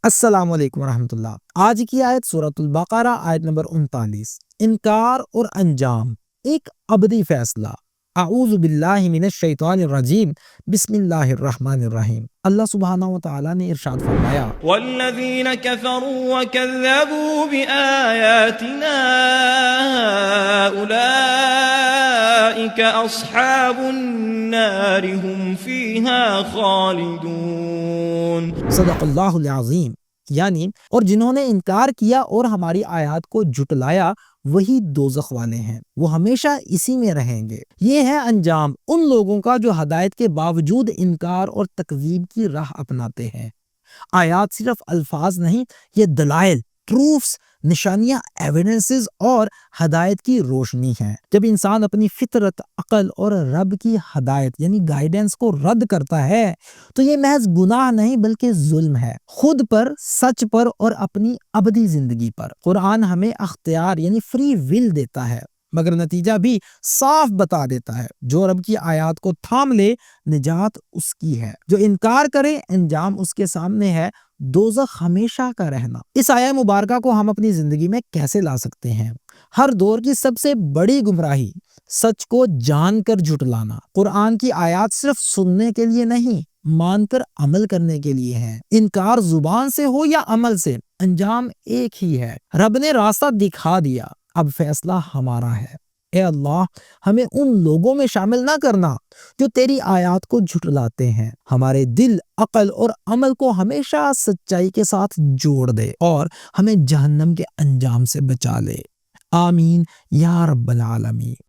السلام علیکم ورحمۃ اللہ۔ آج کی آیت سورۃ البقرہ آیت نمبر 39، انکار اور انجام، ایک ابدی فیصلہ۔ اعوذ باللہ من الشیطان الرجیم، بسم اللہ الرحمن الرحیم۔ اللہ سبحانہ و تعالیٰ نے ارشاد فرمایا، والذین کفروا وکذبوا بآیاتنا اولئک اصحاب النار هم فیہا خالدون۔ صدق اللہ العظیم، یعنی اور جنہوں نے انکار کیا اور ہماری آیات کو جھٹلایا وہی دوزخ والے ہیں، وہ ہمیشہ اسی میں رہیں گے۔ یہ ہے انجام ان لوگوں کا جو ہدایت کے باوجود انکار اور تکذیب کی راہ اپناتے ہیں۔ آیات صرف الفاظ نہیں، یہ دلائل، پروفز، نشانیاں، ایویڈنسز اور ہدایت کی روشنی ہیں۔ جب انسان اپنی فطرت، عقل اور رب کی ہدایت یعنی گائیڈنس کو رد کرتا ہے تو یہ محض گناہ نہیں بلکہ ظلم ہے، خود پر، سچ پر اور اپنی ابدی زندگی پر۔ قرآن ہمیں اختیار یعنی فری ول دیتا ہے، مگر نتیجہ بھی صاف بتا دیتا ہے۔ جو رب کی آیات کو تھام لے نجات اس کی ہے، جو انکار کرے انجام اس کے سامنے ہے، دوزخ ہمیشہ کا رہنا۔ اس آیہ مبارکہ کو ہم اپنی زندگی میں کیسے لا سکتے ہیں؟ ہر دور کی سب سے بڑی گمراہی سچ کو جان کر جھٹلانا۔ قرآن کی آیات صرف سننے کے لیے نہیں، مان کر عمل کرنے کے لیے ہیں۔ انکار زبان سے ہو یا عمل سے، انجام ایک ہی ہے۔ رب نے راستہ دکھا دیا، اب فیصلہ ہمارا ہے۔ اے اللہ، ہمیں ان لوگوں میں شامل نہ کرنا جو تیری آیات کو جھٹلاتے ہیں۔ ہمارے دل، عقل اور عمل کو ہمیشہ سچائی کے ساتھ جوڑ دے اور ہمیں جہنم کے انجام سے بچا لے۔ آمین یا رب العالمین۔